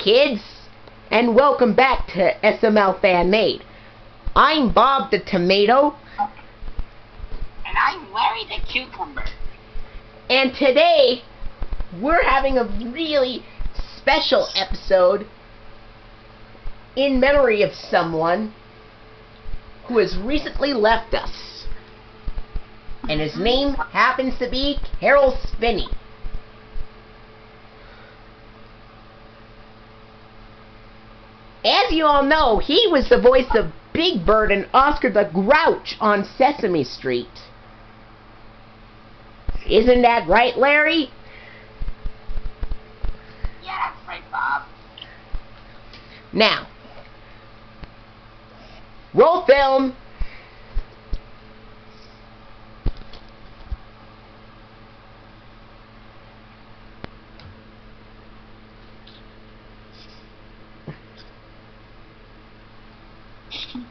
kids, and welcome back to SML Fanmade. I'm Bob the Tomato. And I'm Larry the Cucumber. And today, we're having a really special episode in memory of someone who has recently left us. And his name happens to be Caroll Spinney. As you all know, he was the voice of Big Bird and Oscar the Grouch on Sesame Street. Isn't that right, Larry? Yeah, that's right, Bob. Now, roll film.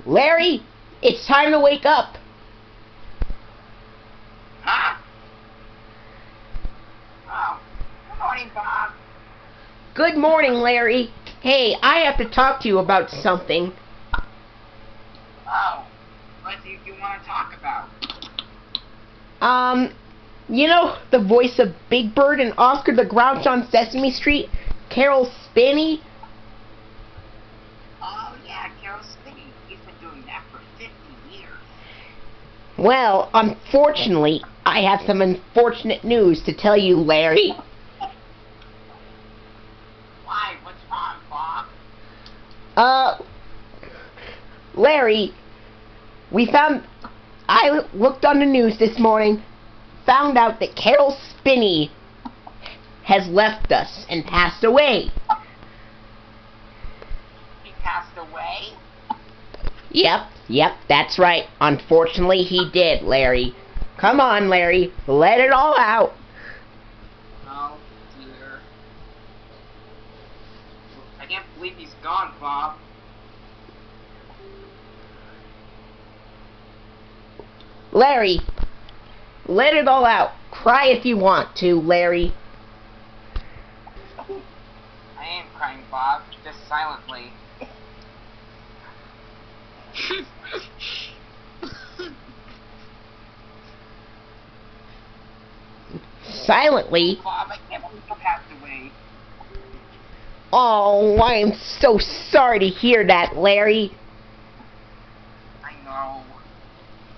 Larry, it's time to wake up. Huh? Oh, good morning, Bob. Good morning, Larry. Hey, I have to talk to you about something. Oh, what do you want to talk about? You know the voice of Big Bird and Oscar the Grouch on Sesame Street, Caroll Spinney? Oh, yeah, Caroll Spinney. He's been doing that for 50 years. Well, unfortunately, I have some unfortunate news to tell you, Larry. Why? What's wrong, Bob? Larry, I looked on the news this morning, found out that Caroll Spinney has left us and passed away. He passed away? Yep, that's right. Unfortunately, he did, Larry. Come on, Larry, let it all out. Oh, dear. I can't believe he's gone, Bob. Larry, let it all out. Cry if you want to, Larry. I am crying, Bob, just silently. Silently? Bob, I can't believe he passed away. Oh, I am so sorry to hear that, Larry. I know.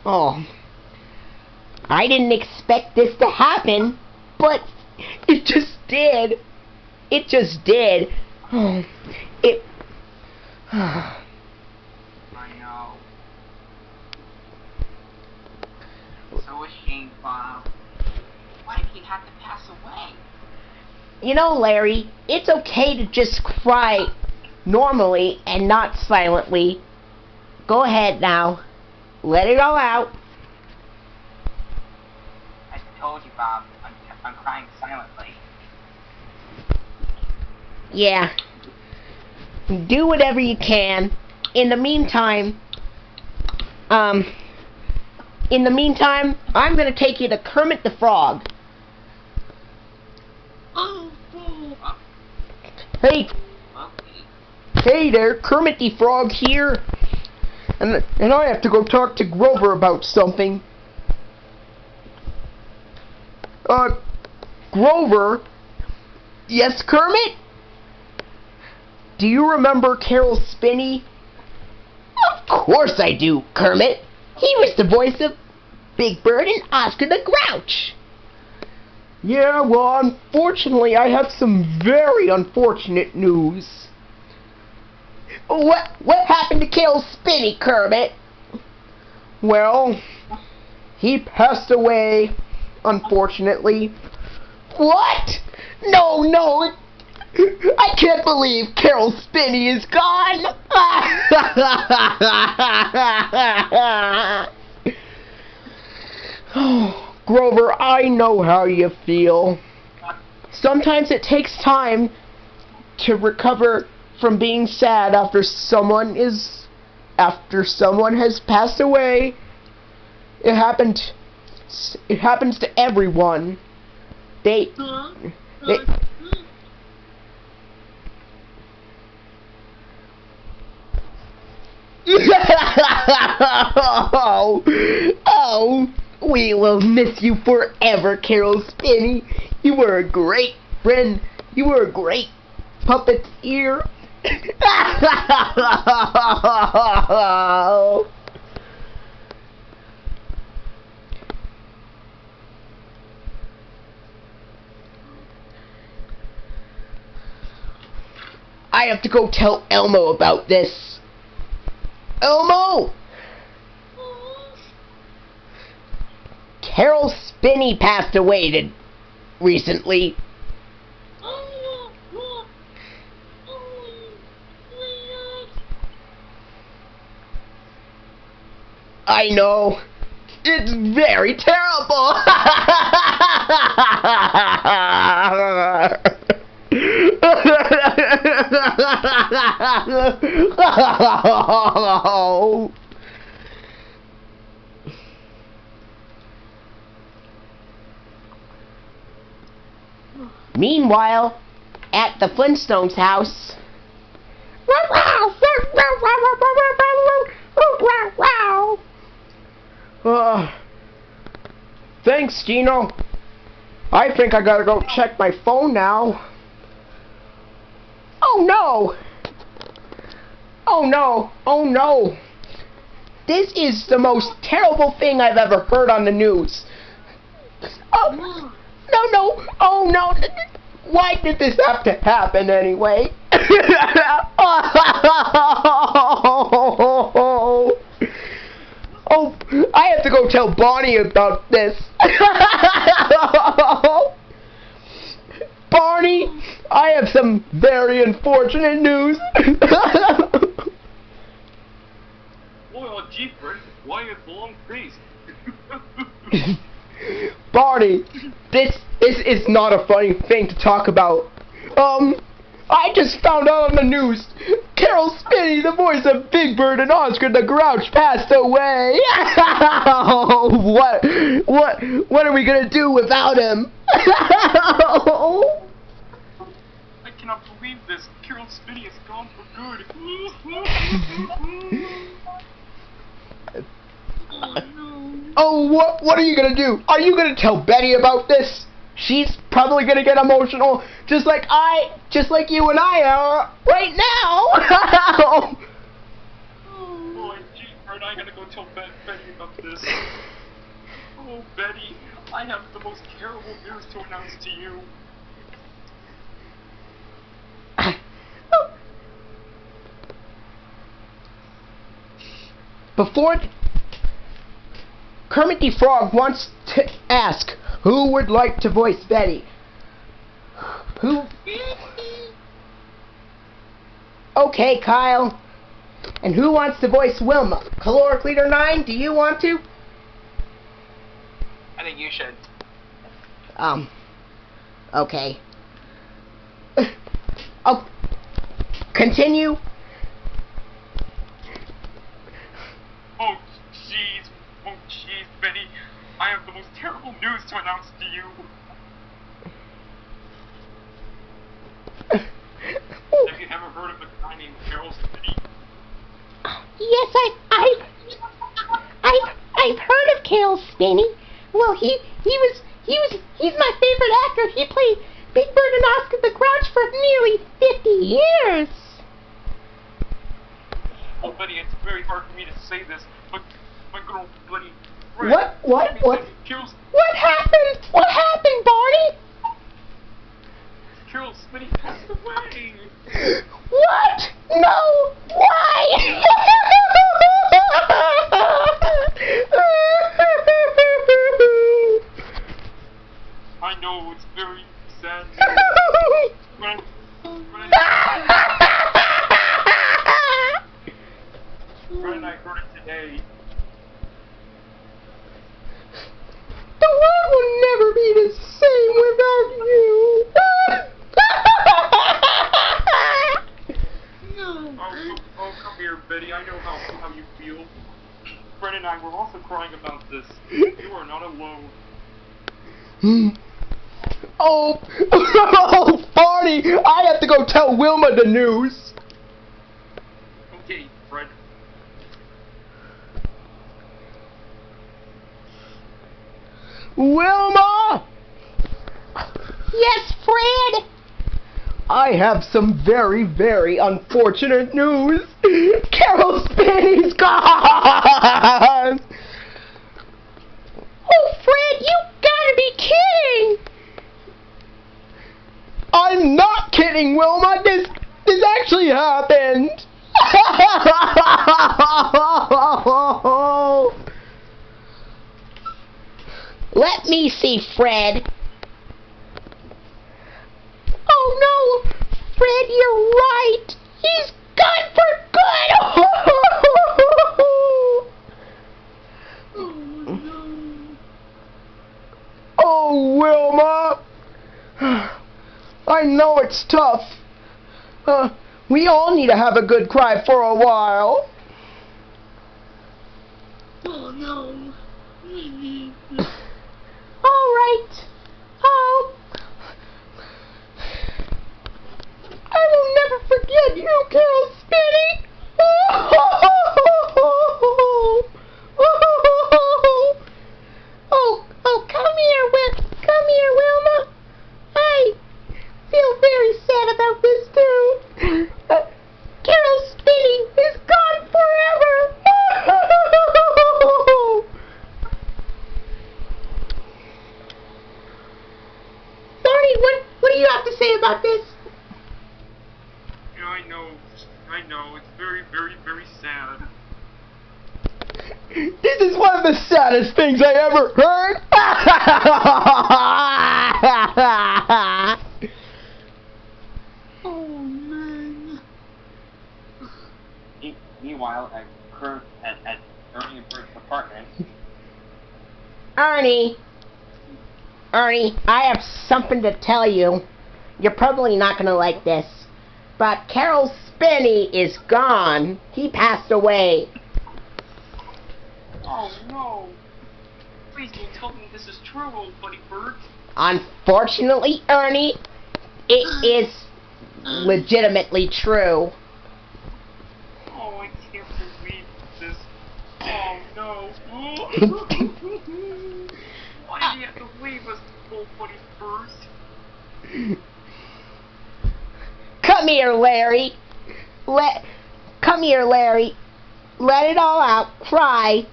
Oh, I didn't expect this to happen, but it just did. It just did. Oh, it... I know. So ashamed, Bob. Why did he have to pass away? You know, Larry, it's okay to just cry normally and not silently. Go ahead now. Let it all out. I told you, Bob. I'm crying silently. Yeah. Do whatever you can. In the meantime, I'm gonna take you to Kermit the Frog. Oh. Hey, Okay. hey there, Kermit the Frog here. And I have to go talk to Grover about something. Grover? Yes, Kermit? Do you remember Caroll Spinney? Of course I do, Kermit. He was the voice of Big Bird and Oscar the Grouch. Yeah, well, unfortunately, I have some very unfortunate news. What happened to Caroll Spinney, Kermit? Well, he passed away, unfortunately. What? No, I can't believe Caroll Spinney is gone. Oh, Grover, I know how you feel. Sometimes it takes time to recover from being sad after someone has passed away. It happens to everyone. Oh, we will miss you forever, Caroll Spinney. You were a great friend. You were a great puppeteer. I have to go tell Elmo about this. Elmo! Caroll Spinney passed away recently. I know. It's very terrible. Meanwhile, at the Flintstones' house. Thanks, Gino. I think I gotta go check my phone now. Oh no! Oh no! Oh no! This is the most terrible thing I've ever heard on the news. Oh no! No! Oh no! Why did this have to happen anyway? Oh, I have to go tell Bonnie about this. Barney, I have some very unfortunate news. Well, gee, Fred, why a long face? Barney, this is not a funny thing to talk about. I just found out on the news. Caroll Spinney, the voice of Big Bird and Oscar the Grouch, passed away. What are we gonna do without him? I cannot believe this. Caroll Spinney is gone for good. Oh, what are you gonna do? Are you gonna tell Betty about this? She's probably gonna get emotional, just like you and I are right now. Oh, gee, Fred, I gotta go tell Betty about this. Oh, Betty, I have the most terrible news to announce to you. Before Kermit the Frog wants to ask, who would like to voice Betty? Who? Okay, Kyle. And who wants to voice Wilma? Caloric Leader 9, do you want to? I think you should. Okay. Oh, continue. Oh, jeez, Betty. I have the most terrible news to announce to you. Have you ever heard of a guy named Caroll Spinney? Yes, I've heard of Caroll Spinney. Well, he's my favorite actor. He played Big Bird and Oscar the Grouch for nearly 50 years. Oh, Betty, it's very hard for me to say this, but my good old buddy Fred. What happened? What happened, Barney? Caroll Spinney passed away. What? No! Why? I know, it's very sad. Fred and I heard it today. The world will never be the same without you. Oh, come here, Betty. I know how you feel. Fred and I were also crying about this. You are not alone. Oh, Barney! I have to go tell Wilma the news. Okay, Fred. Wilma! Yes, Fred? I have some very, very unfortunate news. Caroll Spinney's gone! Oh, Fred, you gotta be kidding! I'm not kidding, Wilma. This actually happened. Let me see, Fred. Oh, no! Fred, you're right! He's gone for good! Oh, Wilma. I know it's tough. We all need to have a good cry for a while. Oh no. All right. Oh, I will never forget you, Caroll Spinney. Oh, come here, Wilma. I feel very sad about this too. Caroll Spinney is gone forever. Ernie, what do you have to say about this? Yeah, I know, it's very, very, very sad. This is one of the saddest things I ever heard. Oh man. Meanwhile, at Ernie and Bert's apartment. Ernie, I have something to tell you. You're probably not going to like this, but Caroll Spinney is gone. He passed away. Oh no. Please don't tell me this is true, old buddy Bert. Unfortunately, Ernie, it is legitimately true. Oh, I can't believe this. Oh no. Why did you have to leave us, old buddy Bert? Come here, Larry. Come here, Larry. Let it all out. Cry.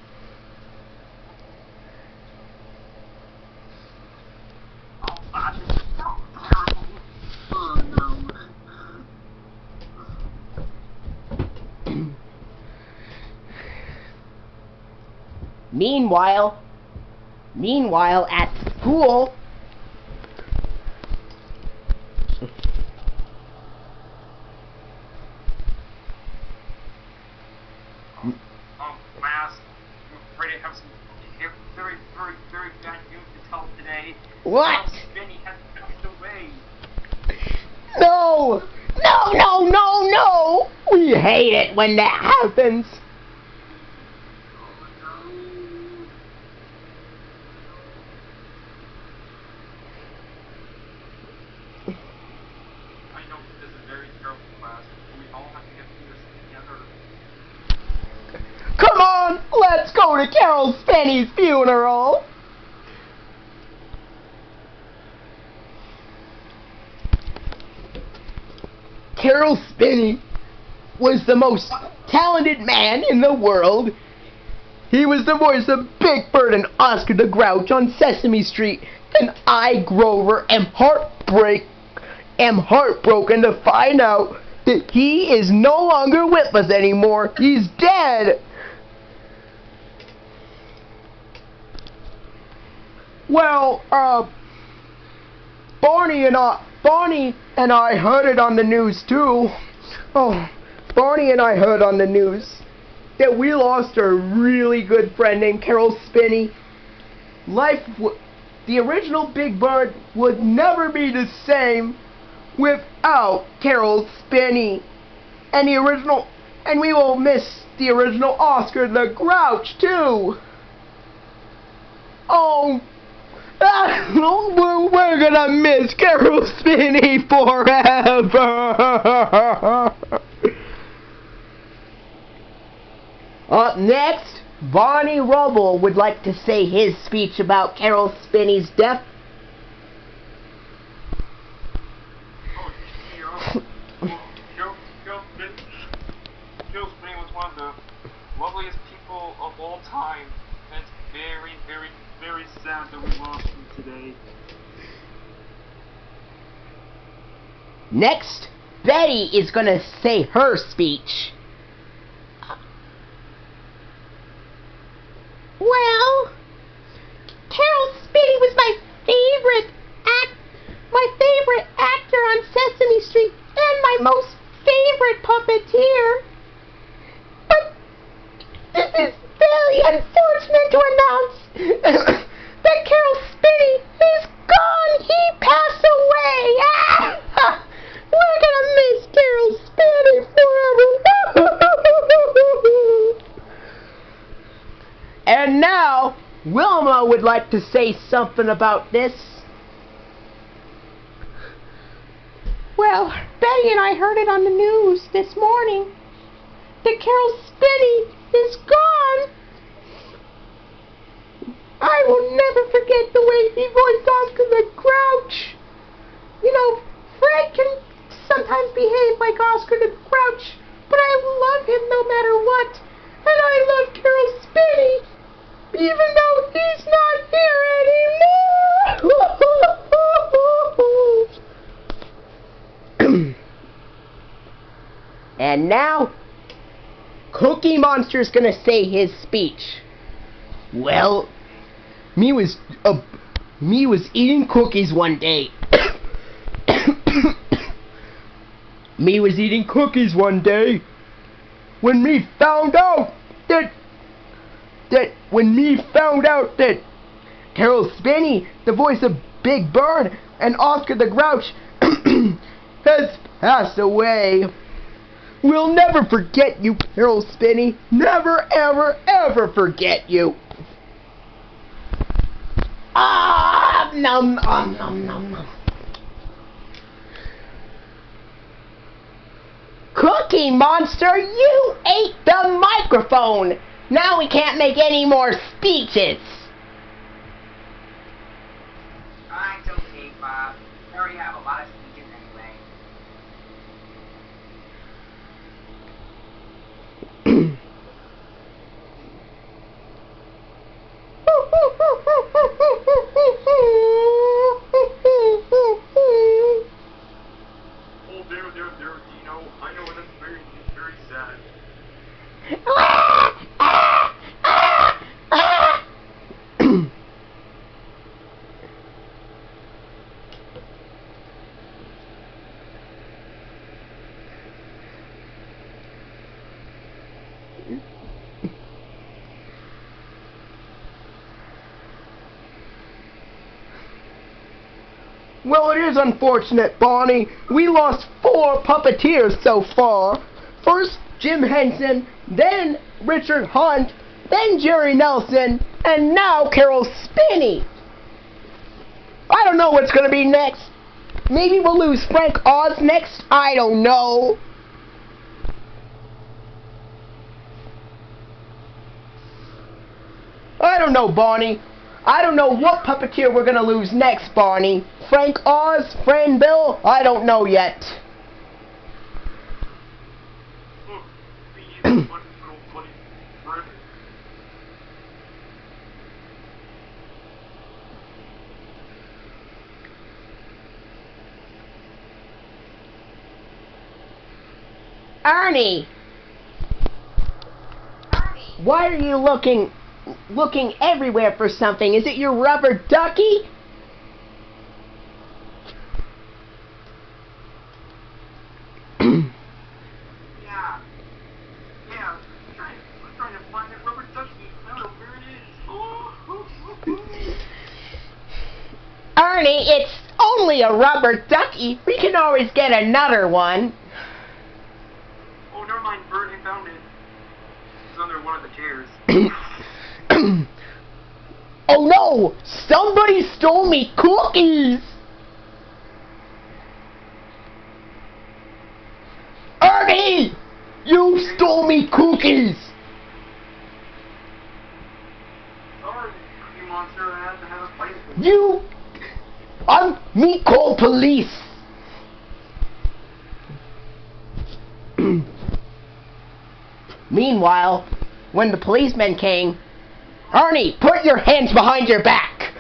Oh God, this is so terrible. Oh no. Meanwhile, at school. Class, I'm afraid I have some very, very, very bad news to tell today. What? Benny has passed away. No! No! We hate it when that happens. I know this is very terrible, class, but we all have to get through this together. Come on, let's go to Caroll Spinney's funeral. Caroll Spinney was the most talented man in the world. He was the voice of Big Bird and Oscar the Grouch on Sesame Street, and I, Grover, am heartbroken to find out that he is no longer with us anymore. He's dead. Well, Barney and I heard it on the news too. Oh, Barney and I heard on the news that we lost a really good friend named Caroll Spinney. The original Big Bird would never be the same without Caroll Spinney. And we will miss the original Oscar the Grouch too. Oh, we're gonna miss Caroll Spinney forever. Up next, Bonnie Rubble would like to say his speech about Caroll Spinney's death. Caroll Spinney was one of the loveliest people of all time. And it's very, very, very sad that we lost him today. Next, Betty is going to say her speech. Well, Caroll Spinney was my favorite actor on Sesame Street and my most favorite puppeteer. But this is very unfortunate to announce that Caroll Spinney is gone. He passed away. We're gonna miss Caroll Spinney forever. And now, Wilma would like to say something about this. Well, Betty and I heard it on the news this morning that Caroll Spinney is gone. I will never forget the way he voiced Oscar the Grouch. You know, Fred can sometimes behave like Oscar the Grouch, but I love him no matter what. And I love Caroll Spinney, even though he's not here anymore. And now, Cookie Monster's gonna say his speech. Well, me was eating cookies one day. Me was eating cookies one day when me found out that Caroll Spinney, the voice of Big Bird and Oscar the Grouch, has passed away. We'll never forget you, Caroll Spinney. Never, ever, ever forget you. Nom, nom, nom, nom. Cookie Monster, you ate the microphone. Now we can't make any more speeches. It's okay, Bob. I already have a lot of speeches anyway. Oh, there, Dino. I know that's very, very sad. Well, it is unfortunate, Bonnie. We lost 4 puppeteers so far. First, Jim Henson, then Richard Hunt, then Jerry Nelson, and now Caroll Spinney. I don't know what's going to be next. Maybe we'll lose Frank Oz next. I don't know. I don't know, Bonnie. I don't know what puppeteer we're going to lose next, Barney. Frank Oz, Fran Bill, I don't know yet. Ernie! Why are you looking everywhere for something? Is it your rubber ducky? Yeah. I'm trying to find that rubber ducky. I don't know where it is. Ernie, it's only a rubber ducky. We can always get another one. Oh, never mind, Bert, I found it. It's under one of the chairs. Oh no! Somebody stole me cookies! Ernie! You stole me cookies! Me call police. Meanwhile, when the policemen came, Ernie, put your hands behind your back.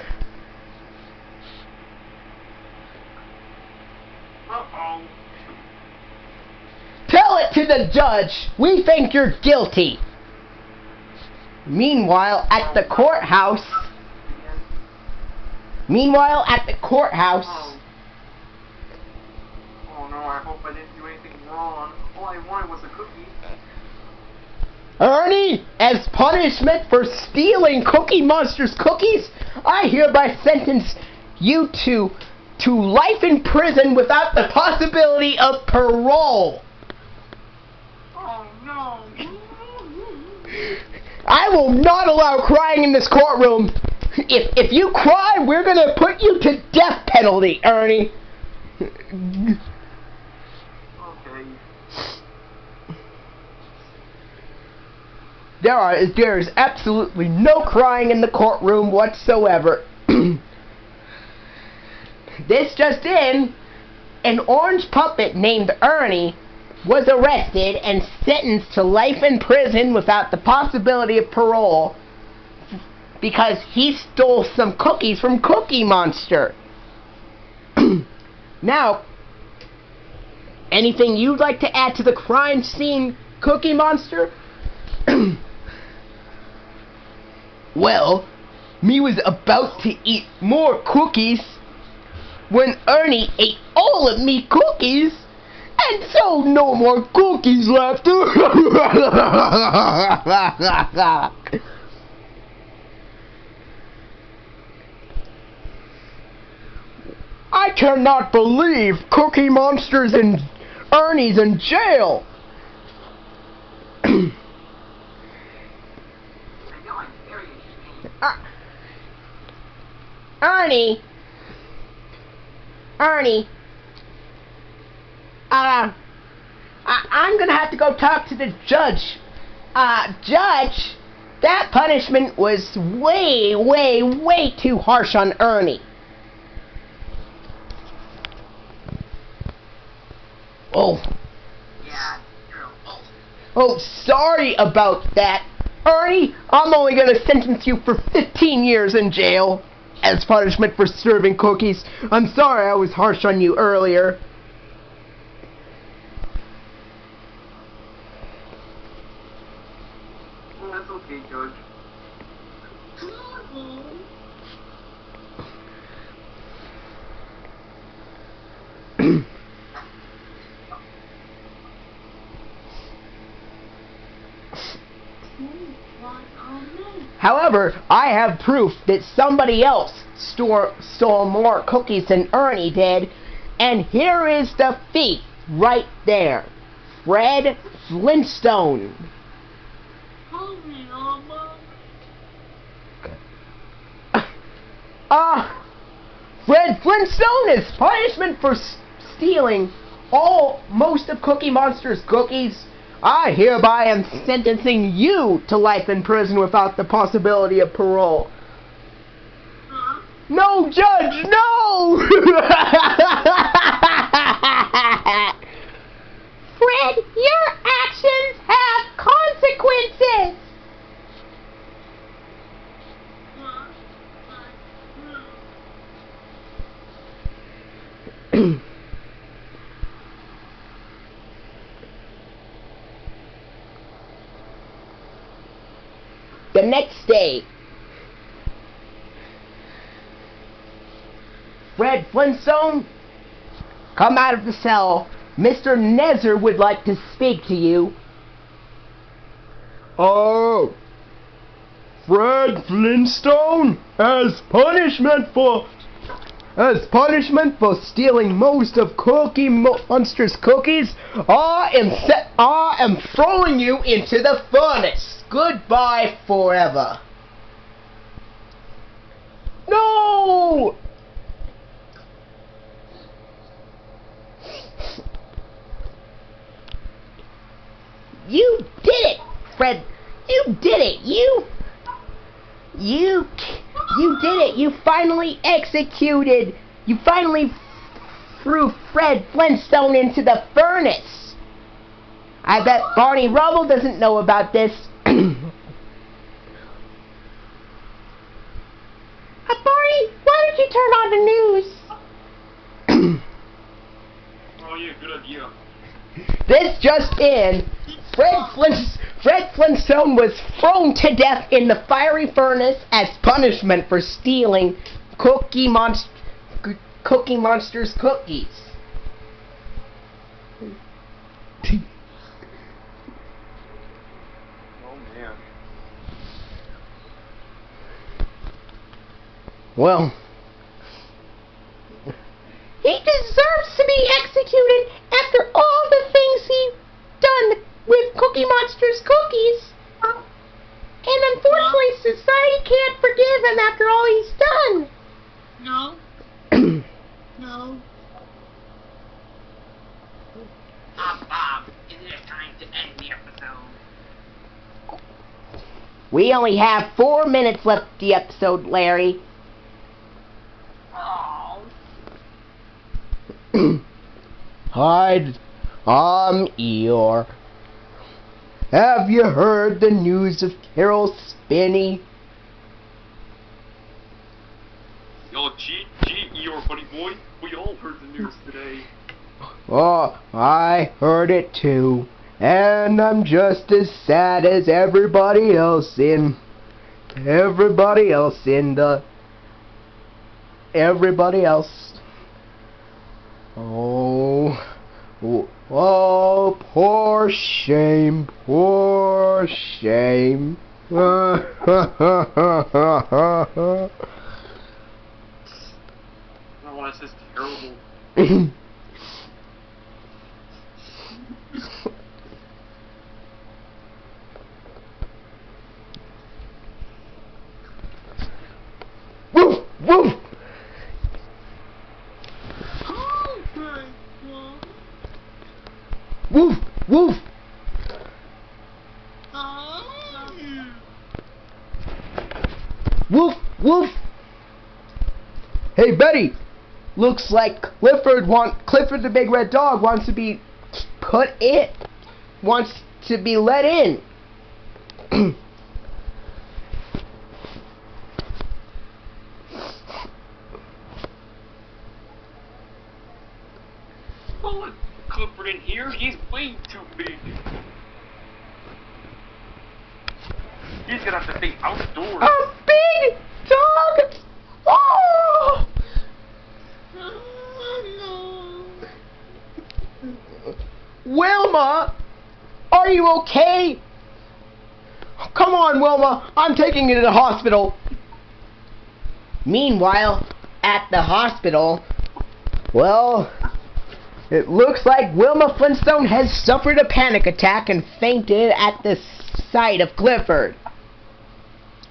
Uh-oh. Tell it to the judge. We think you're guilty. Meanwhile, at the courthouse. Oh no, I hope I didn't do anything wrong. All I wanted was a cookie. Ernie, as punishment for stealing Cookie Monster's cookies, I hereby sentence you to life in prison without the possibility of parole. Oh no. I will not allow crying in this courtroom. If you cry, we're gonna put you to death penalty, Ernie. Okay. There is absolutely no crying in the courtroom whatsoever. This just in, an orange puppet named Ernie was arrested and sentenced to life in prison without the possibility of parole because he stole some cookies from Cookie Monster. Now, anything you'd like to add to the crime scene, Cookie Monster? Well, me was about to eat more cookies when Ernie ate all of me cookies, and so no more cookies left. I cannot believe Cookie Monster's and Ernie's in jail. Ernie, I'm gonna have to go talk to the judge. Judge, that punishment was way, way, way too harsh on Ernie. Oh. Yeah, true. Oh, sorry about that. Ernie, I'm only gonna sentence you for 15 years in jail as punishment for serving cookies. I'm sorry I was harsh on you earlier. Well, that's okay, Judge. However, I have proof that somebody else stole more cookies than Ernie did, and here is the thief right there. Fred Flintstone. Fred Flintstone is punishment for stealing most of Cookie Monster's cookies. I hereby am sentencing you to life in prison without the possibility of parole. No, Judge, no! Fred, your actions have consequences. The next day, Fred Flintstone, come out of the cell. Mr. Nezzer would like to speak to you. Oh, Fred Flintstone, as punishment for stealing most of Cookie Monster's cookies, I am throwing you into the furnace. Goodbye forever. No! You did it, Fred. You did it. You did it! You finally executed! You finally threw Fred Flintstone into the furnace! I bet Barney Rubble doesn't know about this. Barney, why don't you turn on the news? Oh yeah, good idea. This just in, Fred Flintstone was thrown to death in the fiery furnace as punishment for stealing Cookie Monster's cookies. Oh man. Well, He deserves to be executed after all the things he done with Cookie Monster's cookies. And unfortunately, society can't forgive him after all he's done. No. No. Bob, is it time to end the episode? we only have 4 minutes left of the episode, Larry. Oh. Hi, I'm Eeyore. Have you heard the news of Caroll Spinney? Yo, gee, Eeyore, buddy boy. We all heard the news today. Oh, I heard it too. And I'm just as sad as everybody else in the... Everybody else. Oh, poor shame, poor shame. Oh, this is terrible. Woof, woof. Woof, woof. Woof, woof. Hey, Betty. Looks like Clifford the big red dog wants to be let in. Don't let Clifford in here. He's way too big. He's gonna have to be outdoors. A big dog! Oh! Wilma, are you okay? Come on, Wilma. I'm taking you to the hospital. Meanwhile, at the hospital, well, it looks like Wilma Flintstone has suffered a panic attack and fainted at the sight of Clifford.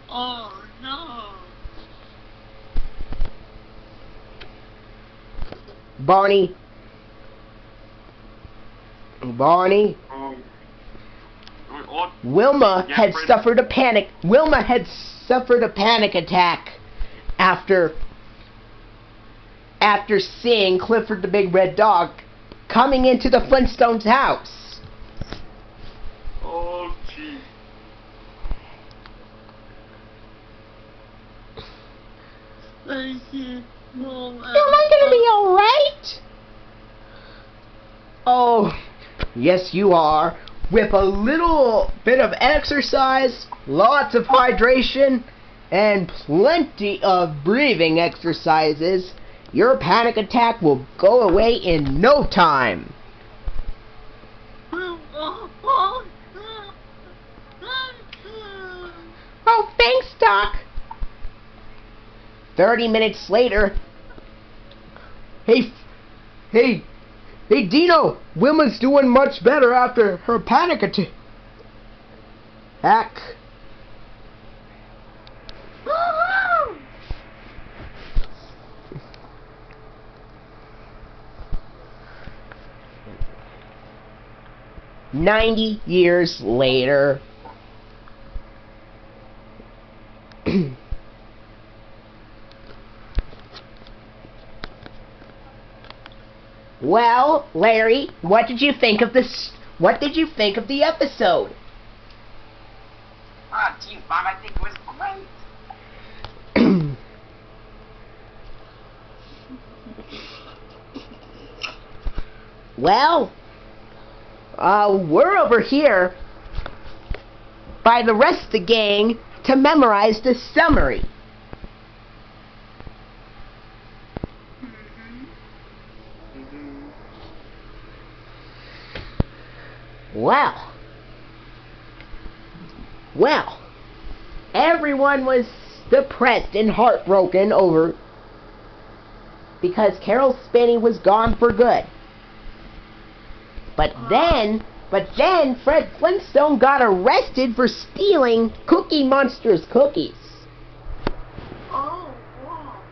Oh no. Barney. Wilma Yeah, had Fred. suffered a panic. Wilma had suffered a panic attack after seeing Clifford the big red dog coming into the Flintstones' house. Oh, gee. Am I gonna be alright? Oh, yes you are. With a little bit of exercise, lots of hydration, and plenty of breathing exercises, your panic attack will go away in no time. Oh, thanks, Doc. 30 minutes later, hey, Dino, Wilma's doing much better after her panic attack. 90 years later. Well, Larry, what did you think of this? What did you think of the episode? Gee, Bob, I think it was great. Well, we're over here by the rest of the gang to memorize the summary. Well, everyone was depressed and heartbroken over because Caroll Spinney was gone for good. But then Fred Flintstone got arrested for stealing Cookie Monster's cookies. Oh, wow.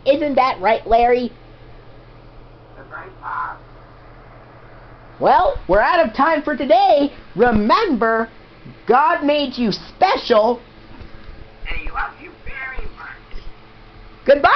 Isn't that right, Larry? That's right, Bob. Well, we're out of time for today. Remember, God made you special. And he loves you very much. Goodbye.